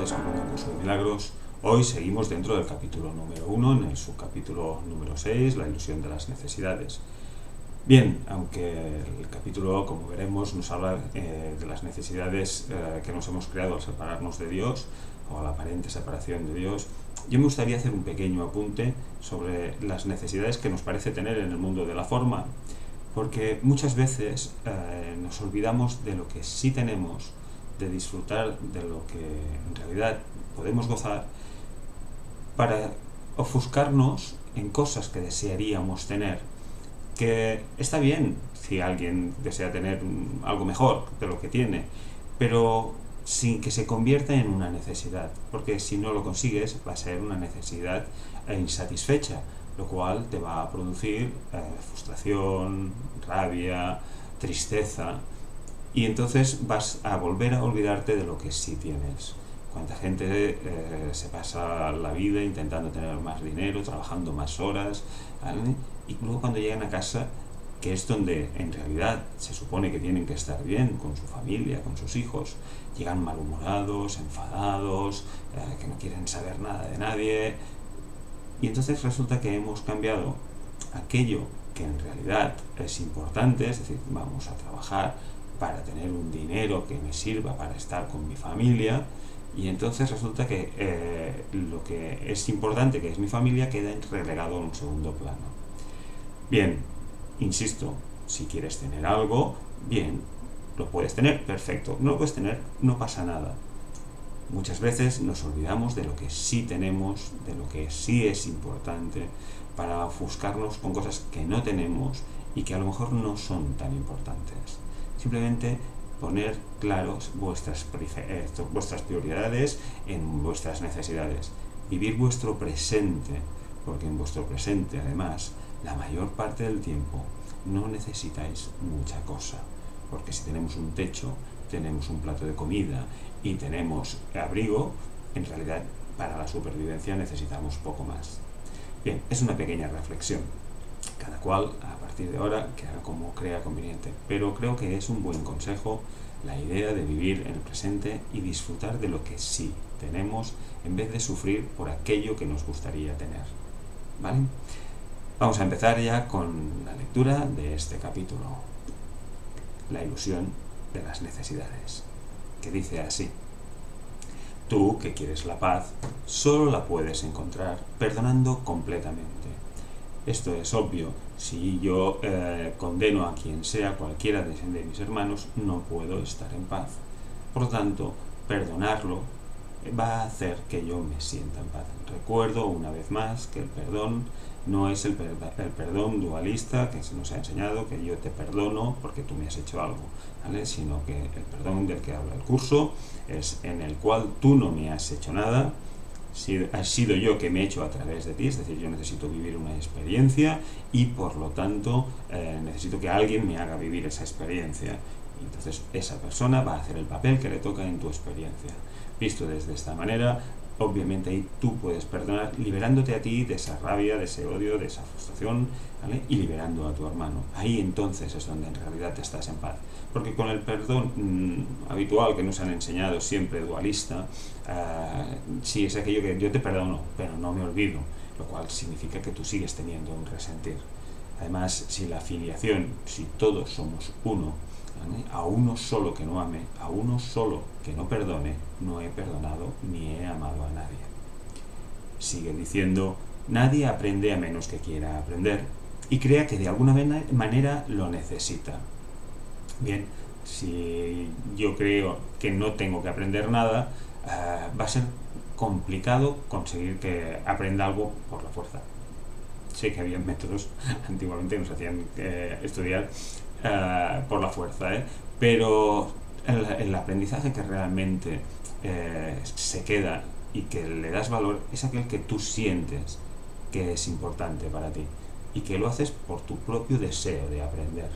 Descubriendo un Curso de Milagros. Hoy seguimos dentro del capítulo número 1, en el subcapítulo número 6, la ilusión de las necesidades. Bien, aunque el capítulo, como veremos, nos habla de las necesidades que nos hemos creado al separarnos de Dios, o a la aparente separación de Dios, yo me gustaría hacer un pequeño apunte sobre las necesidades que nos parece tener en el mundo de la forma, porque muchas veces nos olvidamos de lo que sí tenemos, de disfrutar de lo que en realidad podemos gozar, para ofuscarnos en cosas que desearíamos tener, que está bien si alguien desea tener algo mejor de lo que tiene, pero sin que se convierta en una necesidad, porque si no lo consigues va a ser una necesidad insatisfecha, lo cual te va a producir frustración, rabia, tristeza, y entonces vas a volver a olvidarte de lo que sí tienes. Cuánta gente se pasa la vida intentando tener más dinero, trabajando más horas, ¿vale? Y luego cuando llegan a casa, que es donde en realidad se supone que tienen que estar bien con su familia, con sus hijos, llegan malhumorados, enfadados, que no quieren saber nada de nadie, y entonces resulta que hemos cambiado aquello que en realidad es importante, es decir, vamos a trabajar para tener un dinero que me sirva para estar con mi familia, y entonces resulta que lo que es importante, que es mi familia, queda relegado a un segundo plano. Bien, insisto, si quieres tener algo, bien, lo puedes tener, perfecto. No lo puedes tener, no pasa nada. Muchas veces nos olvidamos de lo que sí tenemos, de lo que sí es importante, para ofuscarnos con cosas que no tenemos y que a lo mejor no son tan importantes. Simplemente poner claros vuestras prioridades en vuestras necesidades. Vivir vuestro presente, porque en vuestro presente, además, la mayor parte del tiempo no necesitáis mucha cosa, porque si tenemos un techo, tenemos un plato de comida y tenemos abrigo, en realidad para la supervivencia necesitamos poco más. Bien, es una pequeña reflexión, cada cual a partir de ahora que haga como crea conveniente, pero creo que es un buen consejo la idea de vivir en el presente y disfrutar de lo que sí tenemos en vez de sufrir por aquello que nos gustaría tener, ¿vale? Vamos a empezar ya con la lectura de este capítulo, la ilusión de las necesidades, que dice así: tú, que quieres la paz, solo la puedes encontrar perdonando completamente. Esto es obvio. Si yo condeno a quien sea, cualquiera de mis hermanos, no puedo estar en paz. Por lo tanto, perdonarlo va a hacer que yo me sienta en paz. Recuerdo una vez más que el perdón no es el perdón dualista que se nos ha enseñado, que yo te perdono porque tú me has hecho algo, ¿vale? Sino que el perdón del que habla el curso es en el cual tú no me has hecho nada, ha sido yo que me he hecho a través de ti, es decir, yo necesito vivir una experiencia y por lo tanto necesito que alguien me haga vivir esa experiencia. Y entonces esa persona va a hacer el papel que le toca en tu experiencia. Visto desde esta manera, obviamente ahí tú puedes perdonar, liberándote a ti de esa rabia, de ese odio, de esa frustración, ¿vale? Y liberando a tu hermano. Ahí entonces es donde en realidad te estás en paz. Porque con el perdón habitual que nos han enseñado siempre dualista, sí es aquello que yo te perdono, pero no me olvido, lo cual significa que tú sigues teniendo un resentir. Además, si la filiación, si todos somos uno, ¿vale? A uno solo que no ame, a uno solo que no perdone, no he perdonado ni he amado a nadie. Sigue diciendo: nadie aprende a menos que quiera aprender y crea que de alguna manera lo necesita. Bien, si yo creo que no tengo que aprender nada, va a ser complicado conseguir que aprenda algo por la fuerza. Sé que había métodos, antiguamente nos hacían estudiar por la fuerza, pero el aprendizaje que realmente se queda y que le das valor es aquel que tú sientes que es importante para ti y que lo haces por tu propio deseo de aprender.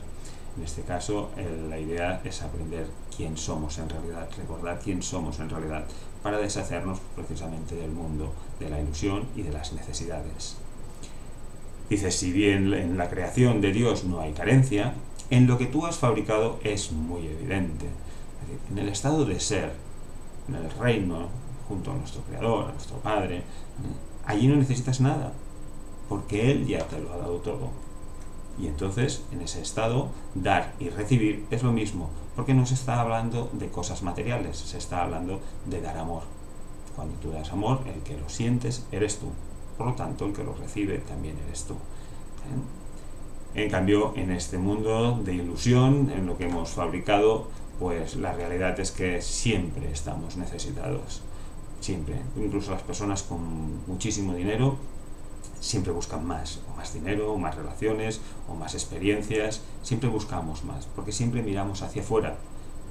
En este caso, la idea es aprender quién somos en realidad, recordar quién somos en realidad, para deshacernos precisamente del mundo, de la ilusión y de las necesidades. Dice: si bien en la creación de Dios no hay carencia, en lo que tú has fabricado es muy evidente. En el estado de ser, en el reino junto a nuestro Creador, a nuestro Padre, allí no necesitas nada, porque Él ya te lo ha dado todo. Y entonces, en ese estado, dar y recibir es lo mismo, porque no se está hablando de cosas materiales, se está hablando de dar amor. Cuando tú das amor, el que lo sientes eres tú. Por lo tanto, el que lo recibe también eres tú. En cambio, en este mundo de ilusión, en lo que hemos fabricado, pues la realidad es que siempre estamos necesitados. Siempre. Incluso las personas con muchísimo dinero siempre buscan más, o más dinero, o más relaciones, o más experiencias. Siempre buscamos más, porque siempre miramos hacia afuera.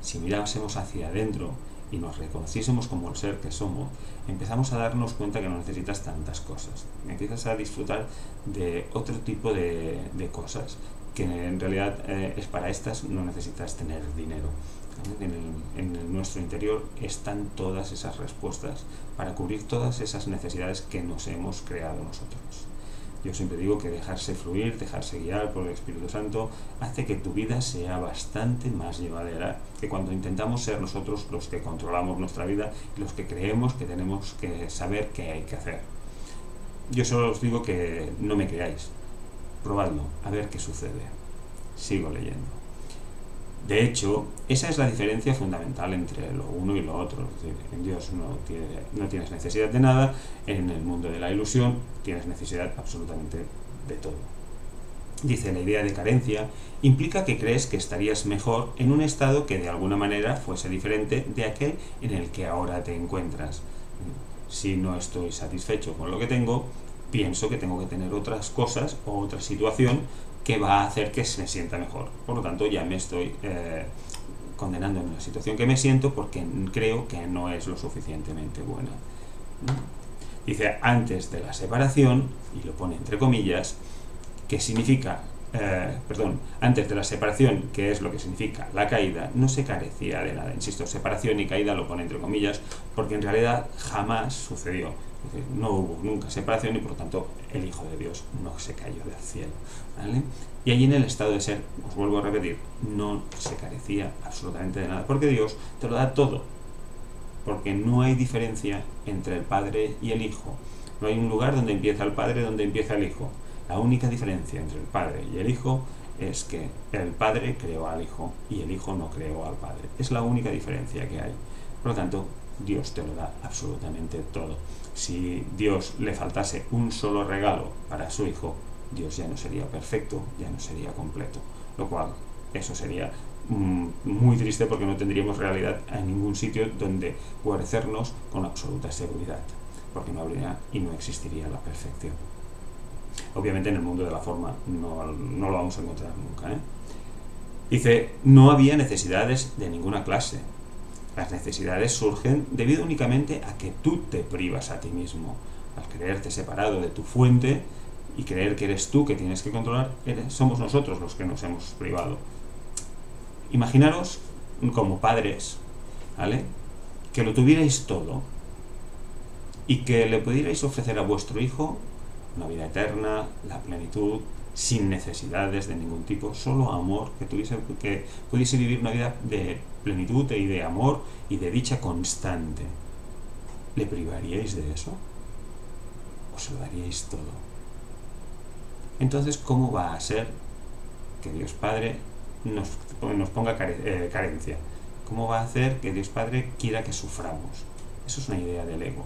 Si mirásemos hacia adentro y nos reconociésemos como el ser que somos, empezamos a darnos cuenta que no necesitas tantas cosas. Empiezas a disfrutar de otro tipo de cosas, que en realidad es para estas no necesitas tener dinero. En nuestro interior están todas esas respuestas para cubrir todas esas necesidades que nos hemos creado nosotros. Yo siempre digo que dejarse fluir, dejarse guiar por el Espíritu Santo hace que tu vida sea bastante más llevadera que cuando intentamos ser nosotros los que controlamos nuestra vida y los que creemos que tenemos que saber qué hay que hacer. Yo solo os digo que no me creáis, probadlo, a ver qué sucede. Sigo leyendo. De hecho, esa es la diferencia fundamental entre lo uno y lo otro. Es decir, en Dios no tienes necesidad de nada, en el mundo de la ilusión tienes necesidad absolutamente de todo. Dice, la idea de carencia implica que crees que estarías mejor en un estado que de alguna manera fuese diferente de aquel en el que ahora te encuentras. Si no estoy satisfecho con lo que tengo, pienso que tengo que tener otras cosas o otra situación que va a hacer que se sienta mejor. Por lo tanto, ya me estoy condenando en la situación que me siento porque creo que no es lo suficientemente buena. Dice, antes de la separación, y lo pone entre comillas, que significa, antes de la separación, que es lo que significa la caída, no se carecía de nada. Insisto, separación y caída lo pone entre comillas, porque en realidad jamás sucedió. Es decir, no hubo nunca separación y por lo tanto el Hijo de Dios no se cayó del cielo, ¿vale? Y allí en el estado de ser, os vuelvo a repetir, no se carecía absolutamente de nada, porque Dios te lo da todo, porque no hay diferencia entre el Padre y el Hijo. No hay un lugar donde empieza el Padre, donde empieza el Hijo. La única diferencia entre el Padre y el Hijo es que el Padre creó al Hijo y el Hijo no creó al Padre. Es la única diferencia que hay. Por lo tanto, Dios te lo da absolutamente todo. Si Dios le faltase un solo regalo para su Hijo, Dios ya no sería perfecto, ya no sería completo. Lo cual, eso sería muy triste porque no tendríamos realidad en ningún sitio donde guarecernos con absoluta seguridad, porque no habría y no existiría la perfección. Obviamente en el mundo de la forma no lo vamos a encontrar nunca, Dice, no había necesidades de ninguna clase. Las necesidades surgen debido únicamente a que tú te privas a ti mismo. Al creerte separado de tu fuente y creer que eres tú que tienes que controlar, somos nosotros los que nos hemos privado. Imaginaros como padres, ¿vale? Que lo tuvierais todo y que le pudierais ofrecer a vuestro hijo una vida eterna, la plenitud, sin necesidades de ningún tipo, solo amor, que pudiese vivir una vida de plenitud y de amor y de dicha constante. ¿Le privaríais de eso? ¿O se lo daríais todo? Entonces, ¿cómo va a ser que Dios Padre nos ponga carencia? ¿Cómo va a hacer que Dios Padre quiera que suframos? Eso es una idea del ego.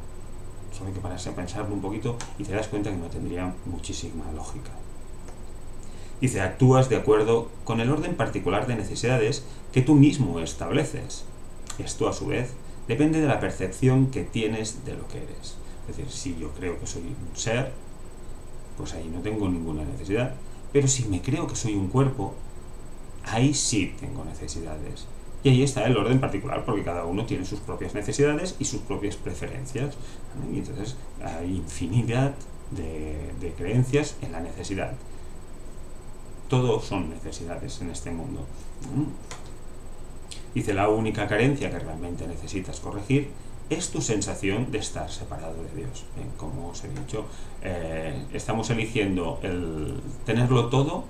Solo hay que pararse a pensarlo un poquito y te das cuenta que no tendría muchísima lógica. Dice, actúas de acuerdo con el orden particular de necesidades que tú mismo estableces. Esto, a su vez, depende de la percepción que tienes de lo que eres. Es decir, si yo creo que soy un ser, pues ahí no tengo ninguna necesidad. Pero si me creo que soy un cuerpo, ahí sí tengo necesidades. Y ahí está el orden particular, porque cada uno tiene sus propias necesidades y sus propias preferencias. Y entonces hay infinidad de creencias en la necesidad. Todos son necesidades en este mundo. Dice, la única carencia que realmente necesitas corregir es tu sensación de estar separado de Dios. Bien, como os he dicho, estamos eligiendo el tenerlo todo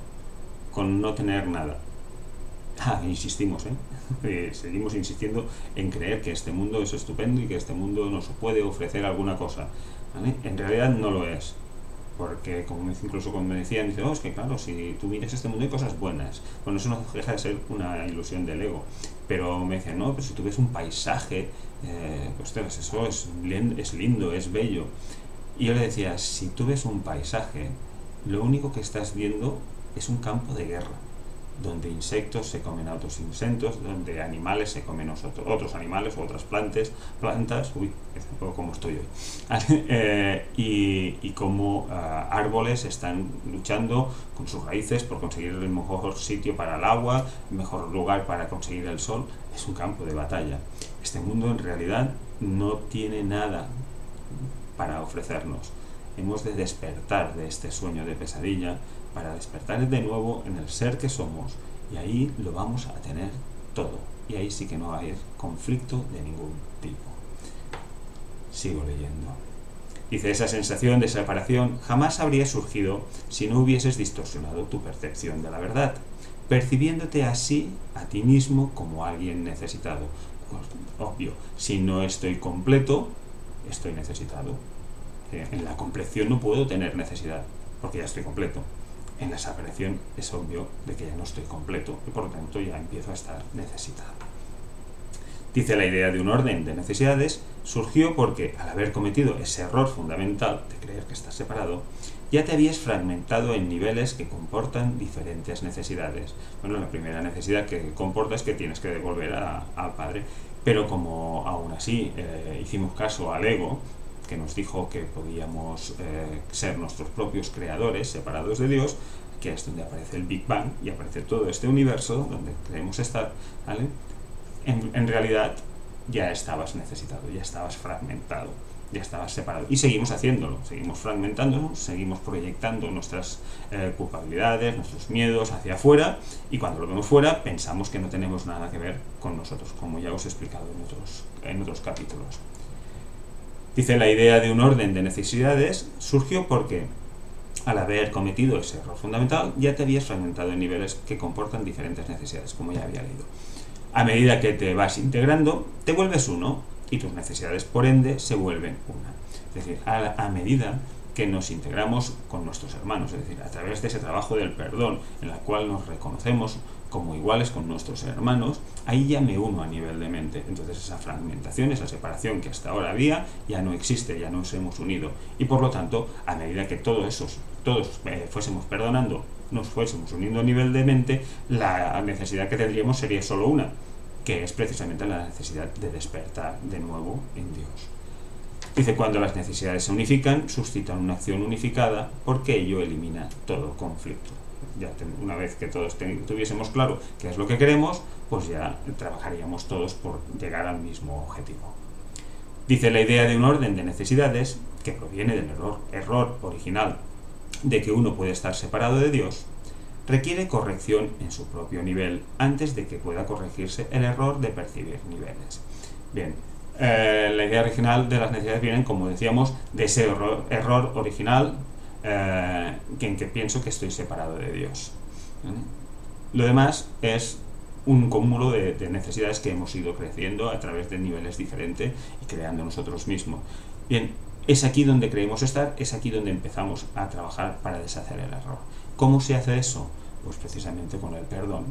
con no tener nada. Insistimos, seguimos insistiendo en creer que este mundo es estupendo y que este mundo nos puede ofrecer alguna cosa, ¿vale? En realidad no lo es, porque como incluso cuando me decían, dice, es que claro, si tú miras este mundo hay cosas buenas. Bueno, eso no deja de ser una ilusión del ego, pero me decían, no, pero si tú ves un paisaje, pues eso es lindo, es bello. Y yo le decía, si tú ves un paisaje, lo único que estás viendo es un campo de guerra, donde insectos se comen a otros insectos, donde animales se comen otros animales o otras plantas, como estoy hoy, y como árboles están luchando con sus raíces por conseguir el mejor sitio para el agua, el mejor lugar para conseguir el sol. Es un campo de batalla. Este mundo en realidad no tiene nada para ofrecernos. Hemos de despertar de este sueño de pesadilla para despertar de nuevo en el ser que somos, y ahí lo vamos a tener todo, y ahí sí que no va a haber conflicto de ningún tipo. Sigo leyendo. Dice, esa sensación de separación jamás habría surgido si no hubieses distorsionado tu percepción de la verdad, percibiéndote así a ti mismo como alguien necesitado. Pues, obvio, si no estoy completo, estoy necesitado. En la compleción no puedo tener necesidad, porque ya estoy completo. En la separación es obvio de que ya no estoy completo y por lo tanto ya empiezo a estar necesitado. Dice, la idea de un orden de necesidades surgió porque, al haber cometido ese error fundamental de creer que estás separado, ya te habías fragmentado en niveles que comportan diferentes necesidades. Bueno, la primera necesidad que comporta es que tienes que devolver al Padre, pero como aún así hicimos caso al ego, que nos dijo que podíamos ser nuestros propios creadores separados de Dios, que es donde aparece el Big Bang y aparece todo este universo donde creemos estar, ¿vale? En realidad ya estabas necesitado, ya estabas fragmentado, ya estabas separado, y seguimos haciéndolo, seguimos fragmentándonos, seguimos proyectando nuestras culpabilidades, nuestros miedos hacia afuera, y cuando lo vemos fuera pensamos que no tenemos nada que ver con nosotros, como ya os he explicado en otros capítulos. Dice, la idea de un orden de necesidades surgió porque, al haber cometido ese error fundamental, ya te habías fragmentado en niveles que comportan diferentes necesidades, como ya había leído. A medida que te vas integrando, te vuelves uno, y tus necesidades, por ende, se vuelven una. Es decir, a medida que nos integramos con nuestros hermanos, es decir, a través de ese trabajo del perdón, en el cual nos reconocemos como iguales con nuestros hermanos, ahí ya me uno a nivel de mente. Entonces esa fragmentación, esa separación que hasta ahora había, ya no existe, ya nos hemos unido. Y por lo tanto, a medida que todos fuésemos perdonando, nos fuésemos uniendo a nivel de mente, la necesidad que tendríamos sería solo una, que es precisamente la necesidad de despertar de nuevo en Dios. Dice, cuando las necesidades se unifican, suscitan una acción unificada, porque ello elimina todo conflicto. Ya una vez que todos tuviésemos claro qué es lo que queremos, pues ya trabajaríamos todos por llegar al mismo objetivo. Dice, la idea de un orden de necesidades, que proviene del error original de que uno puede estar separado de Dios, requiere corrección en su propio nivel antes de que pueda corregirse el error de percibir niveles. Bien, la idea original de las necesidades vienen, como decíamos, de ese error original en que pienso que estoy separado de Dios. Lo demás es un cúmulo de necesidades que hemos ido creciendo a través de niveles diferentes y creando nosotros mismos. Bien, es aquí donde creemos estar, es aquí donde empezamos a trabajar para deshacer el error. ¿Cómo se hace eso? Pues precisamente con el perdón,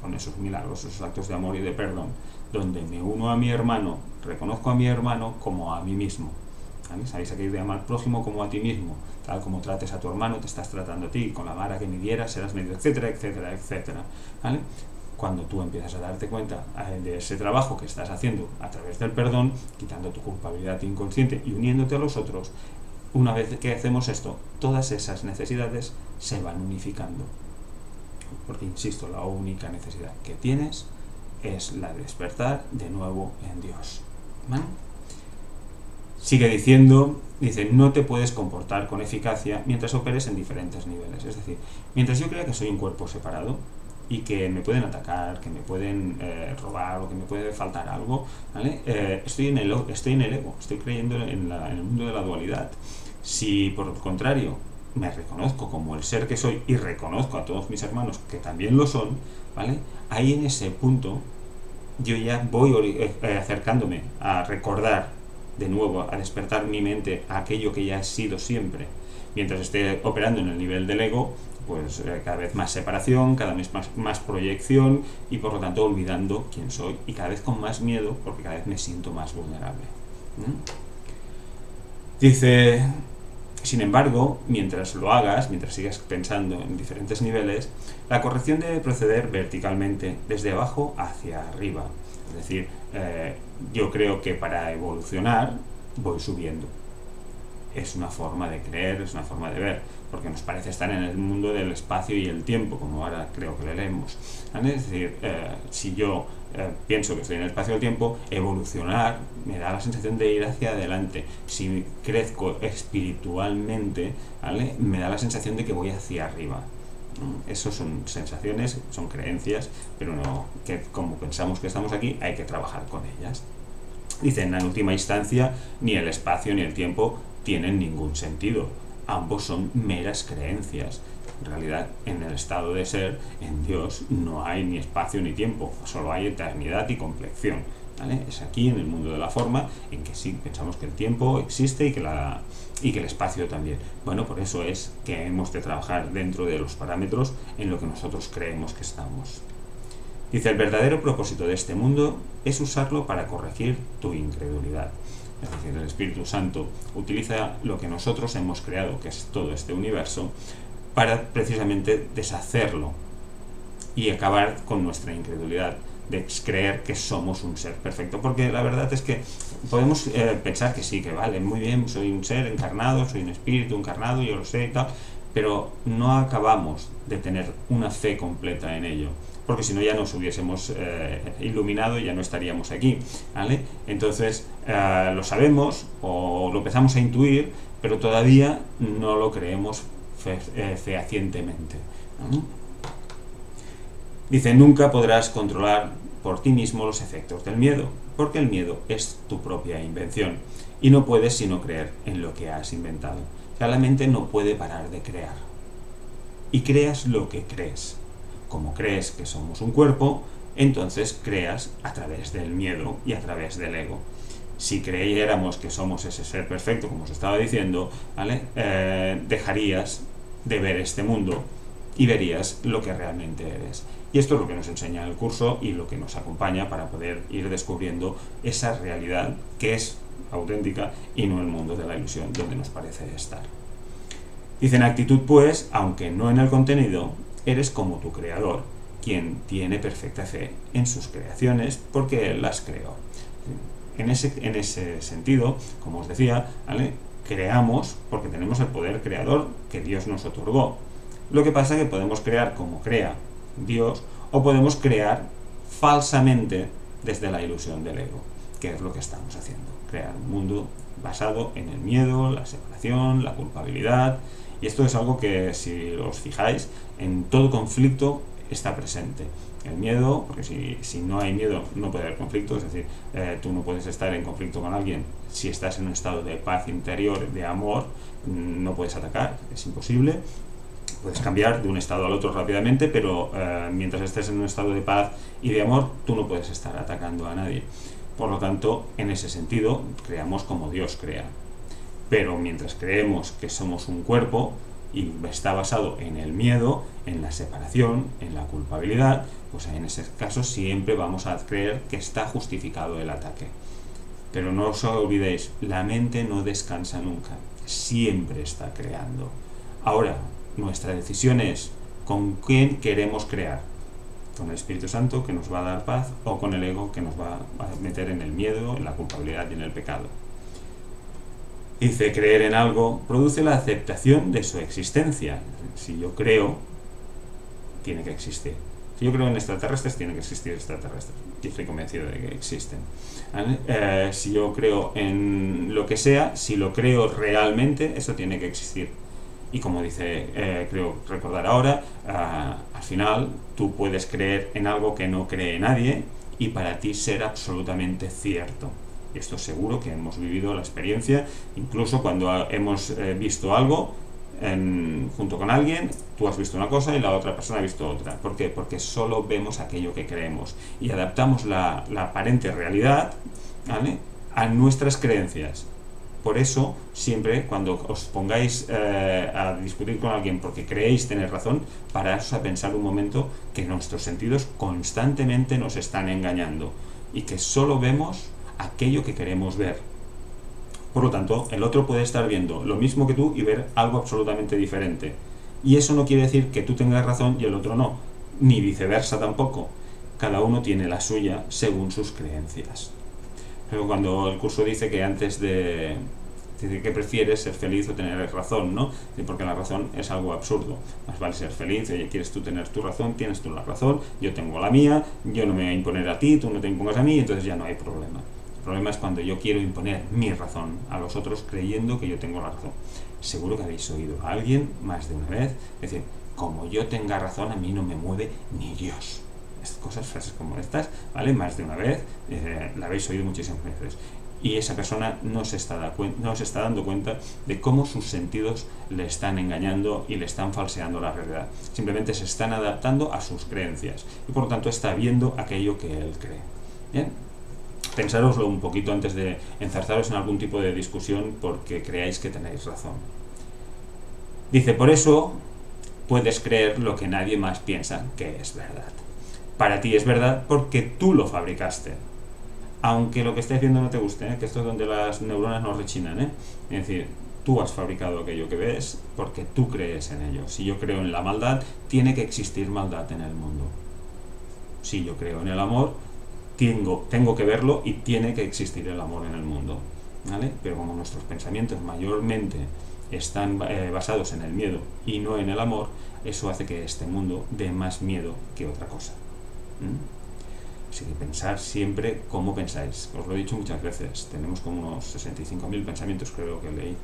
con esos milagros, esos actos de amor y de perdón, donde me uno a mi hermano, reconozco a mi hermano como a mí mismo. ¿Vale? Sabéis aquello de amar al prójimo como a ti mismo, tal como trates a tu hermano, te estás tratando a ti, con la vara que midieras serás medido, etcétera, etcétera, etcétera. ¿Vale? Cuando tú empiezas a darte cuenta de ese trabajo que estás haciendo a través del perdón, quitando tu culpabilidad inconsciente y uniéndote a los otros, una vez que hacemos esto, todas esas necesidades se van unificando. Porque, insisto, la única necesidad que tienes es la de despertar de nuevo en Dios. ¿Vale? Sigue diciendo, dice, no te puedes comportar con eficacia mientras operes en diferentes niveles. Es decir, mientras yo crea que soy un cuerpo separado y que me pueden atacar, que me pueden robar o que me puede faltar algo, ¿vale? Estoy en el ego, estoy creyendo en el mundo de la dualidad. Si por el contrario me reconozco como el ser que soy y reconozco a todos mis hermanos que también lo son, ¿vale? Ahí en ese punto yo ya voy acercándome a recordar de nuevo, a despertar mi mente a aquello que ya he sido siempre. Mientras esté operando en el nivel del ego, pues cada vez más separación, cada vez más proyección y por lo tanto olvidando quién soy y cada vez con más miedo porque cada vez me siento más vulnerable. Dice, sin embargo, mientras lo hagas, mientras sigas pensando en diferentes niveles, la corrección debe proceder verticalmente, desde abajo hacia arriba. Es decir, yo creo que para evolucionar voy subiendo. Es una forma de creer, es una forma de ver, porque nos parece estar en el mundo del espacio y el tiempo, como ahora creo que leemos. ¿Vale? Es decir, si yo pienso que estoy en el espacio y el tiempo, evolucionar me da la sensación de ir hacia adelante. Si crezco espiritualmente, ¿vale? Me da la sensación de que voy hacia arriba. Eso son sensaciones, son creencias, pero no, que como pensamos que estamos aquí, hay que trabajar con ellas. Dicen, en última instancia, ni el espacio ni el tiempo tienen ningún sentido. Ambos son meras creencias. En realidad, en el estado de ser, en Dios, no hay ni espacio ni tiempo, solo hay eternidad y compleción. ¿Vale? Es aquí, en el mundo de la forma, en que sí pensamos que el tiempo existe y que el espacio también. Bueno, por eso es que hemos de trabajar dentro de los parámetros en lo que nosotros creemos que estamos. Dice, el verdadero propósito de este mundo es usarlo para corregir tu incredulidad. Es decir, el Espíritu Santo utiliza lo que nosotros hemos creado, que es todo este universo, para precisamente deshacerlo y acabar con nuestra incredulidad de creer que somos un ser perfecto, porque la verdad es que podemos pensar que sí, que vale, muy bien, soy un ser encarnado, soy un espíritu encarnado, yo lo sé y tal, pero no acabamos de tener una fe completa en ello, porque si no ya nos hubiésemos iluminado y ya no estaríamos aquí, ¿vale? Entonces lo sabemos o lo empezamos a intuir, pero todavía no lo creemos fehacientemente, ¿no? Dice, nunca podrás controlar por ti mismo los efectos del miedo, porque el miedo es tu propia invención y no puedes sino creer en lo que has inventado. O sea, la mente no puede parar de crear. Y creas lo que crees. Como crees que somos un cuerpo, entonces creas a través del miedo y a través del ego. Si creyéramos que somos ese ser perfecto, como os estaba diciendo, ¿vale? Dejarías de ver este mundo y verías lo que realmente eres. Y esto es lo que nos enseña el curso y lo que nos acompaña para poder ir descubriendo esa realidad que es auténtica y no el mundo de la ilusión donde nos parece estar. Dice, en actitud pues, aunque no en el contenido, eres como tu creador, quien tiene perfecta fe en sus creaciones porque él las creó. En ese sentido, como os decía, ¿vale? Creamos porque tenemos el poder creador que Dios nos otorgó. Lo que pasa es que podemos crear como crea Dios o podemos crear falsamente desde la ilusión del ego, que es lo que estamos haciendo. Crear un mundo basado en el miedo, la separación, la culpabilidad. Y esto es algo que, si os fijáis, en todo conflicto está presente. El miedo, porque si no hay miedo no puede haber conflicto, es decir, tú no puedes estar en conflicto con alguien si estás en un estado de paz interior, de amor, no puedes atacar, es imposible. Puedes cambiar de un estado al otro rápidamente, pero mientras estés en un estado de paz y de amor, tú no puedes estar atacando a nadie. Por lo tanto, en ese sentido, creamos como Dios crea. Pero mientras creemos que somos un cuerpo y está basado en el miedo, en la separación, en la culpabilidad, pues en ese caso siempre vamos a creer que está justificado el ataque. Pero no os olvidéis, la mente no descansa nunca, siempre está creando. Ahora, nuestra decisión es con quién queremos crear, con el Espíritu Santo que nos va a dar paz o con el ego que nos va a meter en el miedo, en la culpabilidad y en el pecado. Dice, creer en algo produce la aceptación de su existencia. Si yo creo, tiene que existir. Si yo creo en extraterrestres, tiene que existir extraterrestres. Y estoy convencido de que existen. ¿Vale? Si yo creo en lo que sea, si lo creo realmente, eso tiene que existir. Y como dice, creo recordar ahora, al final tú puedes creer en algo que no cree nadie y para ti ser absolutamente cierto. Y esto seguro que hemos vivido la experiencia, incluso cuando hemos visto algo junto con alguien, tú has visto una cosa y la otra persona ha visto otra. ¿Por qué? Porque solo vemos aquello que creemos y adaptamos la aparente realidad, ¿vale?, a nuestras creencias. Por eso, siempre cuando os pongáis a discutir con alguien porque creéis tener razón, paraos a pensar un momento que nuestros sentidos constantemente nos están engañando y que solo vemos aquello que queremos ver. Por lo tanto, el otro puede estar viendo lo mismo que tú y ver algo absolutamente diferente. Y eso no quiere decir que tú tengas razón y el otro no, ni viceversa tampoco. Cada uno tiene la suya según sus creencias. Pero cuando el curso dice que antes de... dice que prefieres ser feliz o tener razón, ¿no? Porque la razón es algo absurdo. Más vale ser feliz. Oye, ¿quieres tú tener tu razón? Tienes tú la razón, yo tengo la mía, yo no me voy a imponer a ti, tú no te impongas a mí, entonces ya no hay problema. El problema es cuando yo quiero imponer mi razón a los otros creyendo que yo tengo la razón. Seguro que habéis oído a alguien más de una vez decir, como yo tenga razón, a mí no me mueve ni Dios. Cosas, frases como estas, ¿vale? Más de una vez, la habéis oído muchísimas veces. Y esa persona no se está dando cuenta de cómo sus sentidos le están engañando y le están falseando la realidad. Simplemente se están adaptando a sus creencias y por lo tanto está viendo aquello que él cree. ¿Bien? Pensároslo un poquito antes de enzarzaros en algún tipo de discusión porque creáis que tenéis razón. Dice, por eso puedes creer lo que nadie más piensa que es verdad. Para ti es verdad porque tú lo fabricaste. Aunque lo que esté haciendo no te guste, que esto es donde las neuronas nos rechinan, Es decir, tú has fabricado aquello que ves porque tú crees en ello. Si yo creo en la maldad, tiene que existir maldad en el mundo. Si yo creo en el amor, tengo que verlo y tiene que existir el amor en el mundo, ¿vale? Pero como nuestros pensamientos mayormente están basados en el miedo y no en el amor, eso hace que este mundo dé más miedo que otra cosa. Así que pensar siempre cómo pensáis. Os lo he dicho muchas veces, tenemos como unos 65.000 pensamientos, creo que leí,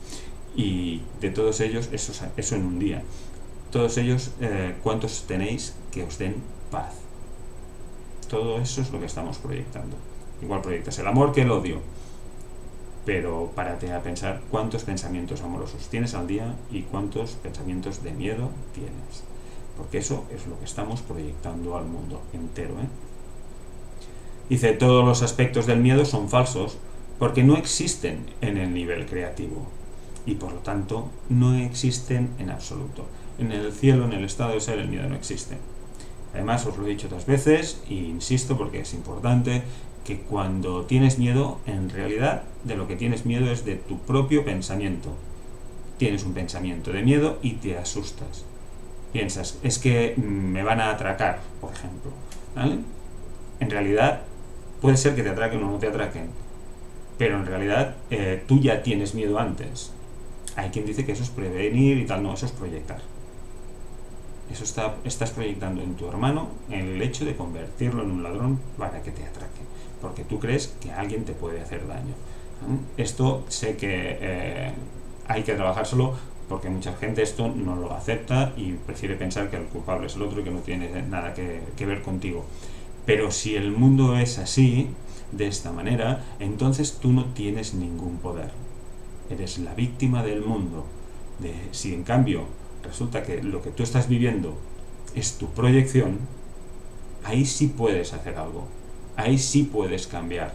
y de todos ellos, eso en un día, todos ellos, ¿cuántos tenéis que os den paz? Todo eso es lo que estamos proyectando. Igual proyectas el amor que el odio, pero párate a pensar cuántos pensamientos amorosos tienes al día y cuántos pensamientos de miedo tienes, porque eso es lo que estamos proyectando al mundo entero, Dice, todos los aspectos del miedo son falsos porque no existen en el nivel creativo y por lo tanto no existen en absoluto. En el cielo, en el estado de ser, el miedo no existe. Además, os lo he dicho otras veces e insisto porque es importante que cuando tienes miedo, en realidad de lo que tienes miedo es de tu propio pensamiento. Tienes un pensamiento de miedo y te asustas. Piensas, es que me van a atracar, por ejemplo, ¿vale? En realidad puede ser que te atraquen o no te atraquen, pero en realidad tú ya tienes miedo antes. Hay quien dice que eso es prevenir y tal, no, eso es proyectar. Eso estás proyectando en tu hermano en el hecho de convertirlo en un ladrón para que te atraque, porque tú crees que alguien te puede hacer daño. Esto sé que hay que trabajárselo porque mucha gente esto no lo acepta y prefiere pensar que el culpable es el otro y que no tiene nada que ver contigo. Pero si el mundo es así, de esta manera, entonces tú no tienes ningún poder. Eres la víctima del mundo. Si en cambio resulta que lo que tú estás viviendo es tu proyección, ahí sí puedes hacer algo, ahí sí puedes cambiar.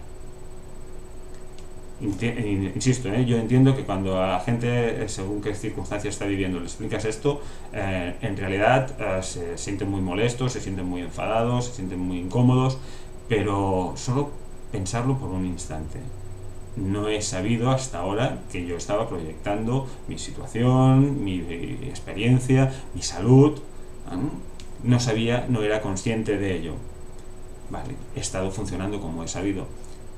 Insisto, yo entiendo que cuando a la gente, según qué circunstancias está viviendo, le explicas esto, en realidad se sienten muy molestos, se sienten muy enfadados, se sienten muy incómodos, pero solo pensarlo por un instante. No he sabido hasta ahora que yo estaba proyectando mi situación, mi experiencia, mi salud. No sabía, no era consciente de ello. Vale, he estado funcionando como he sabido.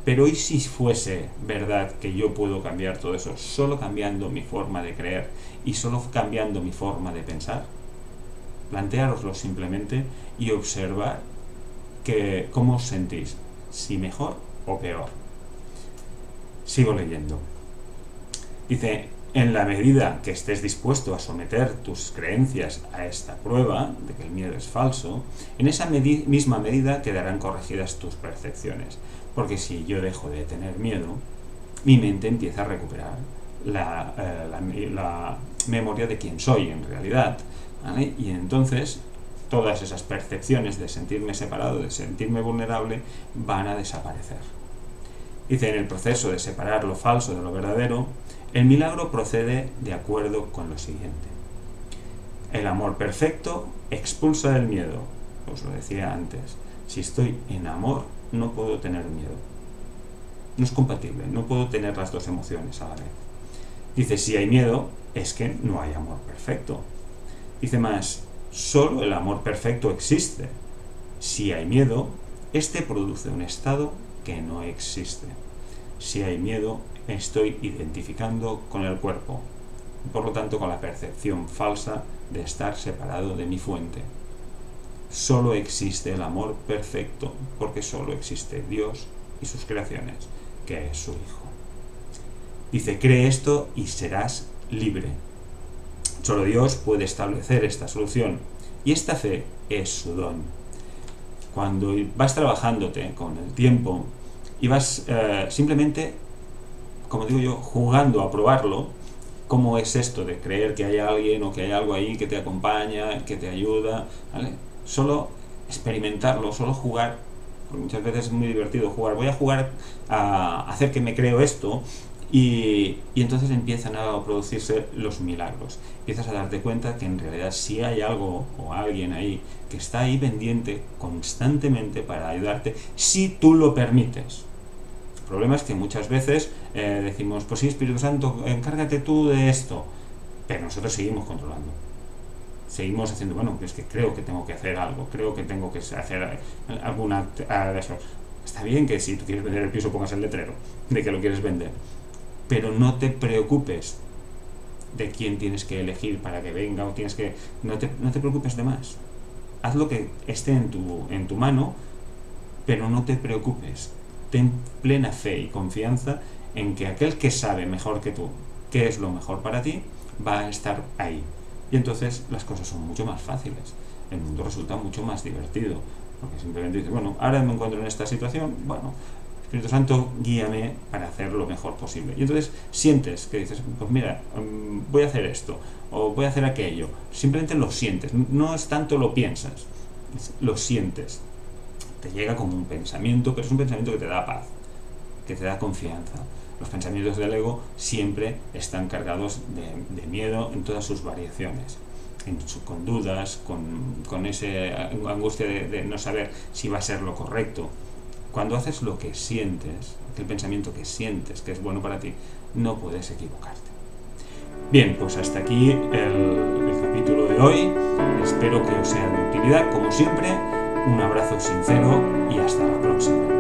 Pero ¿y si fuese verdad que yo puedo cambiar todo eso solo cambiando mi forma de creer y solo cambiando mi forma de pensar? Planteároslo simplemente y observar cómo os sentís, si mejor o peor. Sigo leyendo. Dice, en la medida que estés dispuesto a someter tus creencias a esta prueba de que el miedo es falso, en esa misma medida quedarán corregidas tus percepciones. Porque si yo dejo de tener miedo, mi mente empieza a recuperar la memoria de quién soy en realidad, ¿vale? Y entonces todas esas percepciones de sentirme separado, de sentirme vulnerable, van a desaparecer. Dice, en el proceso de separar lo falso de lo verdadero, el milagro procede de acuerdo con lo siguiente. El amor perfecto expulsa el miedo. Os lo decía antes. Si estoy en amor, no puedo tener miedo. No es compatible, no puedo tener las dos emociones a la vez. Dice, si hay miedo, es que no hay amor perfecto. Dice más, solo el amor perfecto existe. Si hay miedo, este produce un estado que no existe. Si hay miedo, estoy identificando con el cuerpo, por lo tanto con la percepción falsa de estar separado de mi fuente. Solo existe el amor perfecto, porque solo existe Dios y sus creaciones, que es su Hijo. Dice, cree esto y serás libre. Solo Dios puede establecer esta solución, y esta fe es su don. Cuando vas trabajándote con el tiempo y vas simplemente, como digo yo, jugando a probarlo, cómo es esto de creer que hay alguien o que hay algo ahí que te acompaña, que te ayuda, ¿vale? Solo experimentarlo, solo jugar, porque muchas veces es muy divertido jugar. Voy a jugar a hacer que me creo esto y entonces empiezan a producirse los milagros. Empiezas a darte cuenta que en realidad sí hay algo o alguien ahí que está ahí pendiente constantemente para ayudarte si tú lo permites. El problema es que muchas veces decimos, pues sí, Espíritu Santo, encárgate tú de esto, pero nosotros seguimos controlando. Seguimos haciendo, bueno, es que creo que tengo que hacer algo, creo que tengo que hacer alguna de eso. Está bien que si tú quieres vender el piso pongas el letrero de que lo quieres vender, pero no te preocupes de quién tienes que elegir para que venga o tienes que... No te preocupes de más. Haz lo que esté en tu mano, pero no te preocupes. Ten plena fe y confianza en que aquel que sabe mejor que tú qué es lo mejor para ti, va a estar ahí. Y entonces las cosas son mucho más fáciles. El mundo resulta mucho más divertido. Porque simplemente dices, bueno, ahora me encuentro en esta situación, bueno, Espíritu Santo, guíame para hacer lo mejor posible. Y entonces sientes que dices, pues mira, voy a hacer esto, o voy a hacer aquello. Simplemente lo sientes, no es tanto lo piensas, lo sientes. Te llega como un pensamiento, pero es un pensamiento que te da paz, que te da confianza. Los pensamientos del ego siempre están cargados de miedo en todas sus variaciones, con dudas, con esa angustia de no saber si va a ser lo correcto. Cuando haces lo que sientes, aquel pensamiento que sientes que es bueno para ti, no puedes equivocarte. Bien, pues hasta aquí el capítulo de hoy. Espero que os sea de utilidad, como siempre. Un abrazo sincero y hasta la próxima.